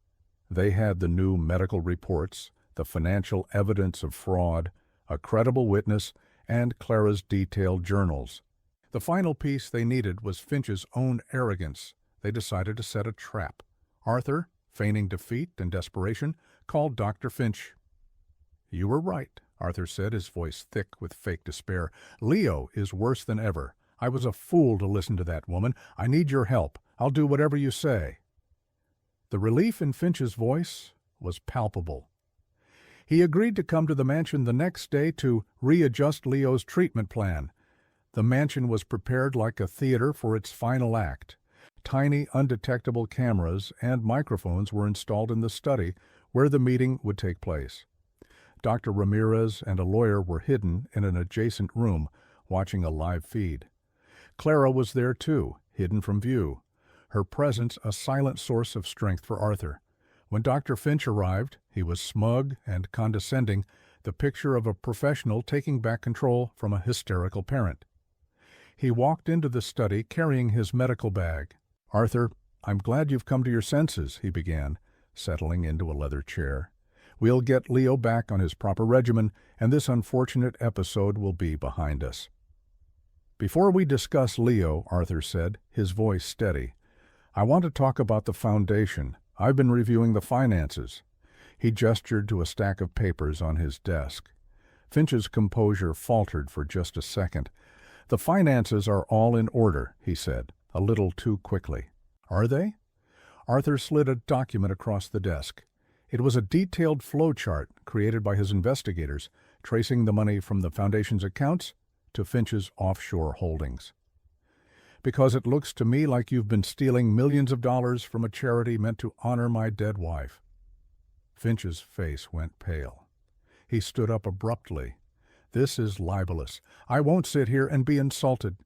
They had the new medical reports, the financial evidence of fraud, a credible witness, and Clara's detailed journals. The final piece they needed was Finch's own arrogance. They decided to set a trap. Arthur, feigning defeat and desperation, called Dr. Finch. "You were right," Arthur said, his voice thick with fake despair. "Leo is worse than ever. I was a fool to listen to that woman. I need your help. I'll do whatever you say." The relief in Finch's voice was palpable. He agreed to come to the mansion the next day to readjust Leo's treatment plan. The mansion was prepared like a theater for its final act. Tiny, undetectable cameras and microphones were installed in the study where the meeting would take place. Dr. Ramirez and a lawyer were hidden in an adjacent room, watching a live feed. Clara was there too, hidden from view, her presence a silent source of strength for Arthur. When Dr. Finch arrived, he was smug and condescending, the picture of a professional taking back control from a hysterical parent. He walked into the study carrying his medical bag. "Arthur, I'm glad you've come to your senses," he began, settling into a leather chair. We'll get Leo back on his proper regimen, and this unfortunate episode will be behind us." "Before we discuss Leo," Arthur said, his voice steady, "I want to talk about the foundation. I've been reviewing the finances." He gestured to a stack of papers on his desk. Finch's composure faltered for just a second. "The finances are all in order," he said, a little too quickly. "Are they?" Arthur slid a document across the desk. It was a detailed flowchart created by his investigators, tracing the money from the foundation's accounts to Finch's offshore holdings. "Because it looks to me like you've been stealing millions of dollars from a charity meant to honor my dead wife." Finch's face went pale. He stood up abruptly. "This is libelous. I won't sit here and be insulted."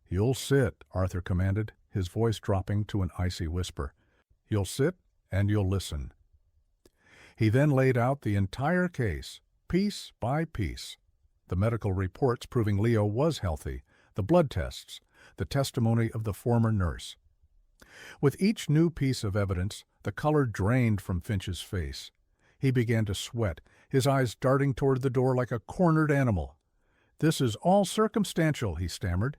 "You'll sit," Arthur commanded, his voice dropping to an icy whisper. "You'll sit and you'll listen." He then laid out the entire case, piece by piece. The medical reports proving Leo was healthy, the blood tests, the testimony of the former nurse. With each new piece of evidence, the color drained from Finch's face. He began to sweat, his eyes darting toward the door like a cornered animal. "This is all circumstantial," he stammered,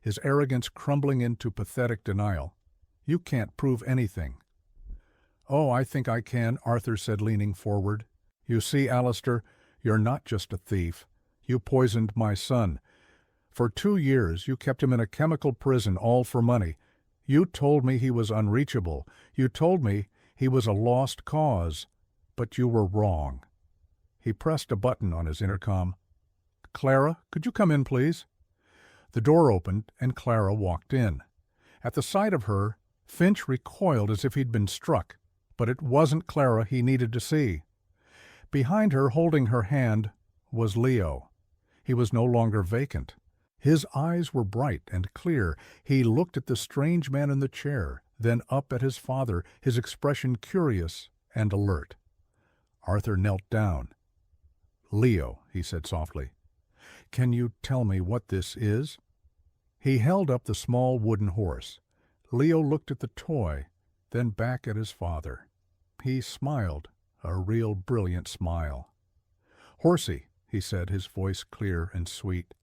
his arrogance crumbling into pathetic denial. "You can't prove anything." "Oh, I think I can," Arthur said, leaning forward. "You see, Alistair, you're not just a thief. You poisoned my son. For 2 years you kept him in a chemical prison, all for money. You told me he was unreachable. You told me he was a lost cause. But you were wrong." He pressed a button on his intercom. "Clara, could you come in, please?" The door opened, and Clara walked in. At the sight of her, Finch recoiled as if he'd been struck. But it wasn't Clara he needed to see. Behind her, holding her hand, was Leo. He was no longer vacant. His eyes were bright and clear. He looked at the strange man in the chair, then up at his father, his expression curious and alert. Arthur knelt down. "Leo," he said softly, "can you tell me what this is?" He held up the small wooden horse. Leo looked at the toy, then back at his father. He smiled, a real brilliant smile. "Horsey," he said, his voice clear and sweet.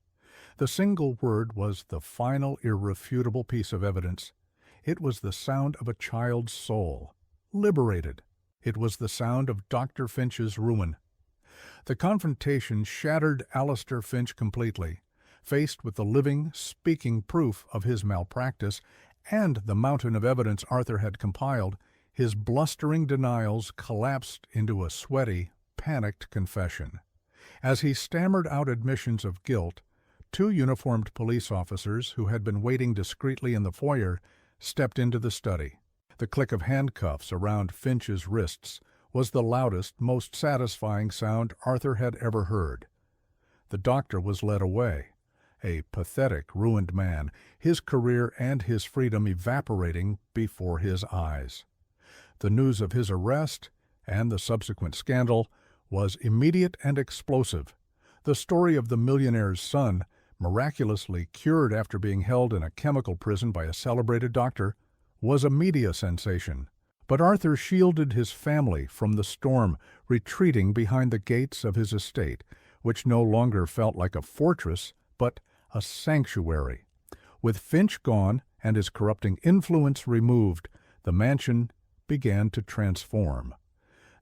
The single word was the final irrefutable piece of evidence. It was the sound of a child's soul, liberated. It was the sound of Dr. Finch's ruin. The confrontation shattered Alistair Finch completely. Faced with the living, speaking proof of his malpractice and the mountain of evidence Arthur had compiled, his blustering denials collapsed into a sweaty, panicked confession. As he stammered out admissions of guilt, 2 uniformed police officers who had been waiting discreetly in the foyer stepped into the study. The click of handcuffs around Finch's wrists was the loudest, most satisfying sound Arthur had ever heard. The doctor was led away, a pathetic, ruined man, his career and his freedom evaporating before his eyes. The news of his arrest and the subsequent scandal was immediate and explosive. The story of the millionaire's son, miraculously cured after being held in a chemical prison by a celebrated doctor, was a media sensation. But Arthur shielded his family from the storm, retreating behind the gates of his estate, which no longer felt like a fortress, but a sanctuary. With Finch gone and his corrupting influence removed, the mansion began to transform.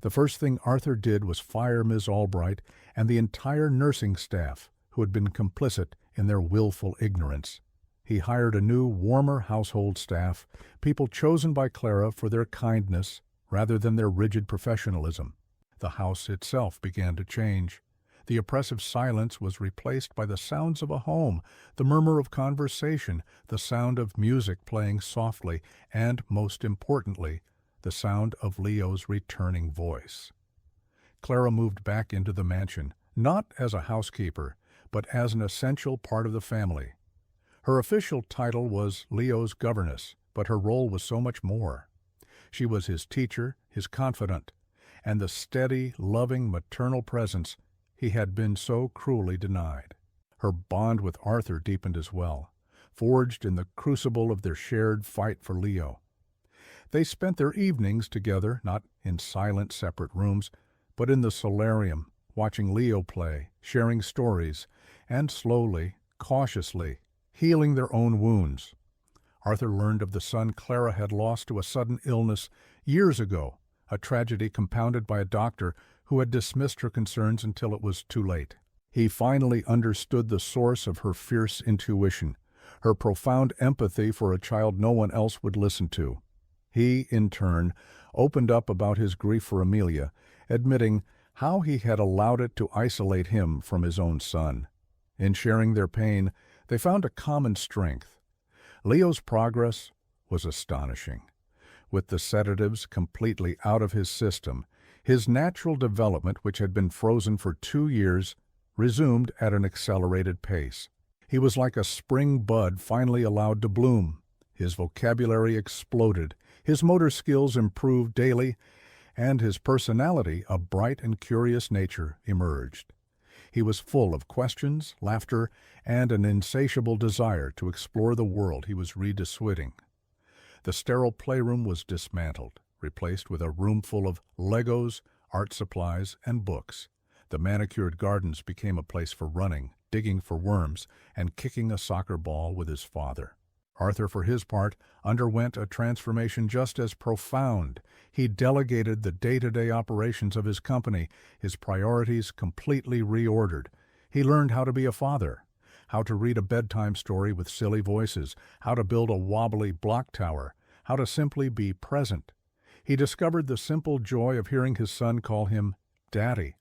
The first thing Arthur did was fire Ms. Albright and the entire nursing staff who had been complicit in their willful ignorance. He hired a new, warmer household staff, people chosen by Clara for their kindness rather than their rigid professionalism. The house itself began to change. The oppressive silence was replaced by the sounds of a home, the murmur of conversation, the sound of music playing softly, and, most importantly, the sound of Leo's returning voice. Clara moved back into the mansion, not as a housekeeper, but as an essential part of the family. Her official title was Leo's governess, but her role was so much more. She was his teacher, his confidant, and the steady, loving, maternal presence he had been so cruelly denied. Her bond with Arthur deepened as well, forged in the crucible of their shared fight for Leo. They spent their evenings together, not in silent, separate rooms, but in the solarium, watching Leo play, sharing stories, and slowly, cautiously, healing their own wounds. Arthur learned of the son Clara had lost to a sudden illness years ago, a tragedy compounded by a doctor who had dismissed her concerns until it was too late. He finally understood the source of her fierce intuition, her profound empathy for a child no one else would listen to. He, in turn, opened up about his grief for Amelia, admitting how he had allowed it to isolate him from his own son. In sharing their pain, they found a common strength. Leo's progress was astonishing. With the sedatives completely out of his system, his natural development, which had been frozen for 2 years, resumed at an accelerated pace. He was like a spring bud finally allowed to bloom. His vocabulary exploded, his motor skills improved daily, and his personality, a bright and curious nature, emerged. He was full of questions, laughter, and an insatiable desire to explore the world he was rediscovering. The sterile playroom was dismantled, replaced with a room full of Legos, art supplies, and books. The manicured gardens became a place for running, digging for worms, and kicking a soccer ball with his father. Arthur, for his part, underwent a transformation just as profound. He delegated the day-to-day operations of his company, his priorities completely reordered. He learned how to be a father, how to read a bedtime story with silly voices, how to build a wobbly block tower, how to simply be present. He discovered the simple joy of hearing his son call him Daddy,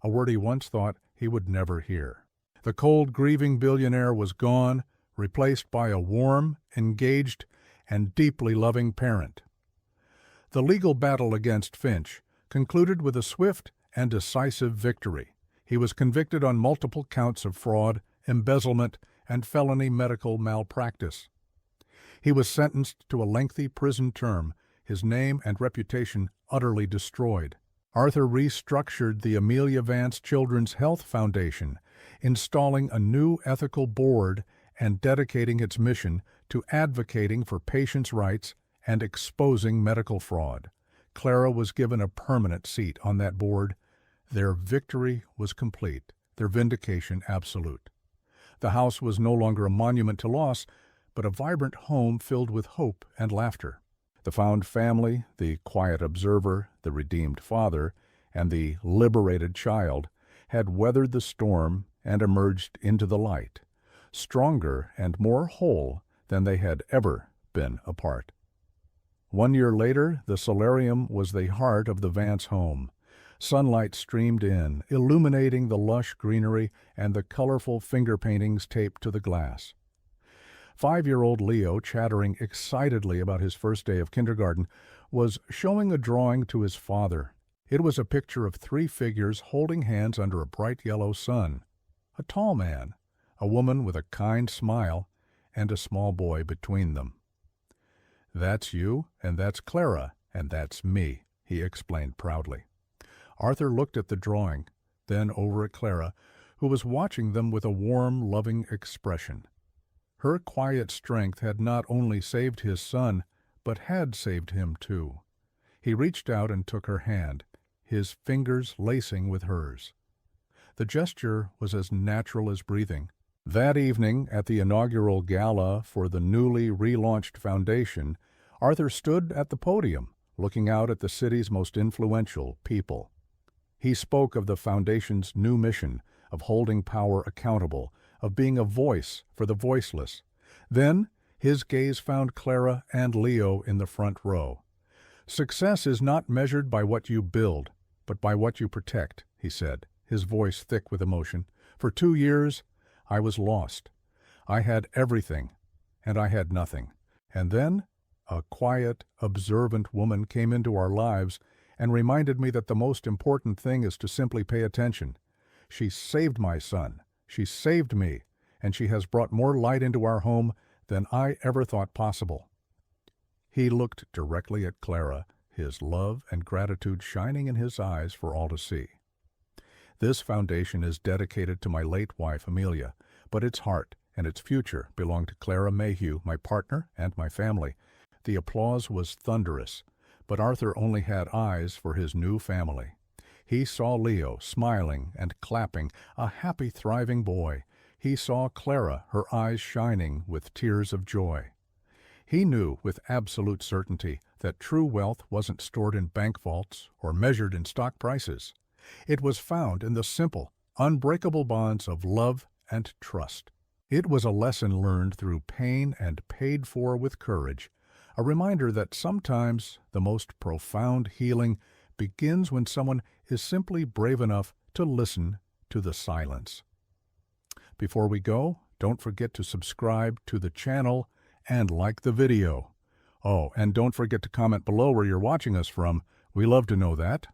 a word he once thought he would never hear. The cold, grieving billionaire was gone, replaced by a warm, engaged, and deeply loving parent. The legal battle against Finch concluded with a swift and decisive victory. He was convicted on multiple counts of fraud, embezzlement, and felony medical malpractice. He was sentenced to a lengthy prison term, his name and reputation utterly destroyed. Arthur restructured the Amelia Vance Children's Health Foundation, installing a new ethical board and dedicating its mission to advocating for patients' rights and exposing medical fraud. Clara was given a permanent seat on that board. Their victory was complete, their vindication absolute. The house was no longer a monument to loss, but a vibrant home filled with hope and laughter. The found family, the quiet observer, the redeemed father, and the liberated child had weathered the storm and emerged into the light, stronger and more whole than they had ever been apart. 1 year later, the solarium was the heart of the Vance home. Sunlight streamed in, illuminating the lush greenery and the colorful finger paintings taped to the glass. 5-year-old Leo, chattering excitedly about his first day of kindergarten, was showing a drawing to his father. It was a picture of 3 figures holding hands under a bright yellow sun. A tall man, a woman with a kind smile, and a small boy between them. "That's you, and that's Clara, and that's me," he explained proudly. Arthur looked at the drawing, then over at Clara, who was watching them with a warm, loving expression. Her quiet strength had not only saved his son, but had saved him too. He reached out and took her hand, his fingers lacing with hers. The gesture was as natural as breathing. That evening, at the inaugural gala for the newly relaunched foundation, Arthur stood at the podium, looking out at the city's most influential people. He spoke of the foundation's new mission, of holding power accountable, of being a voice for the voiceless. Then his gaze found Clara and Leo in the front row. "Success is not measured by what you build, but by what you protect," he said, his voice thick with emotion. "For 2 years, I was lost. I had everything, and I had nothing. And then a quiet, observant woman came into our lives and reminded me that the most important thing is to simply pay attention. She saved my son. She saved me, and she has brought more light into our home than I ever thought possible." He looked directly at Clara, his love and gratitude shining in his eyes for all to see. "This foundation is dedicated to my late wife, Amelia, but its heart and its future belong to Clara Mayhew, my partner, and my family." The applause was thunderous, but Arthur only had eyes for his new family. He saw Leo smiling and clapping, a happy, thriving boy. He saw Clara, her eyes shining with tears of joy. He knew with absolute certainty that true wealth wasn't stored in bank vaults or measured in stock prices. It was found in the simple, unbreakable bonds of love and trust. It was a lesson learned through pain and paid for with courage, a reminder that sometimes the most profound healing begins when someone is simply brave enough to listen to the silence. Before we go, don't forget to subscribe to the channel and like the video. Oh, and don't forget to comment below where you're watching us from. We love to know that.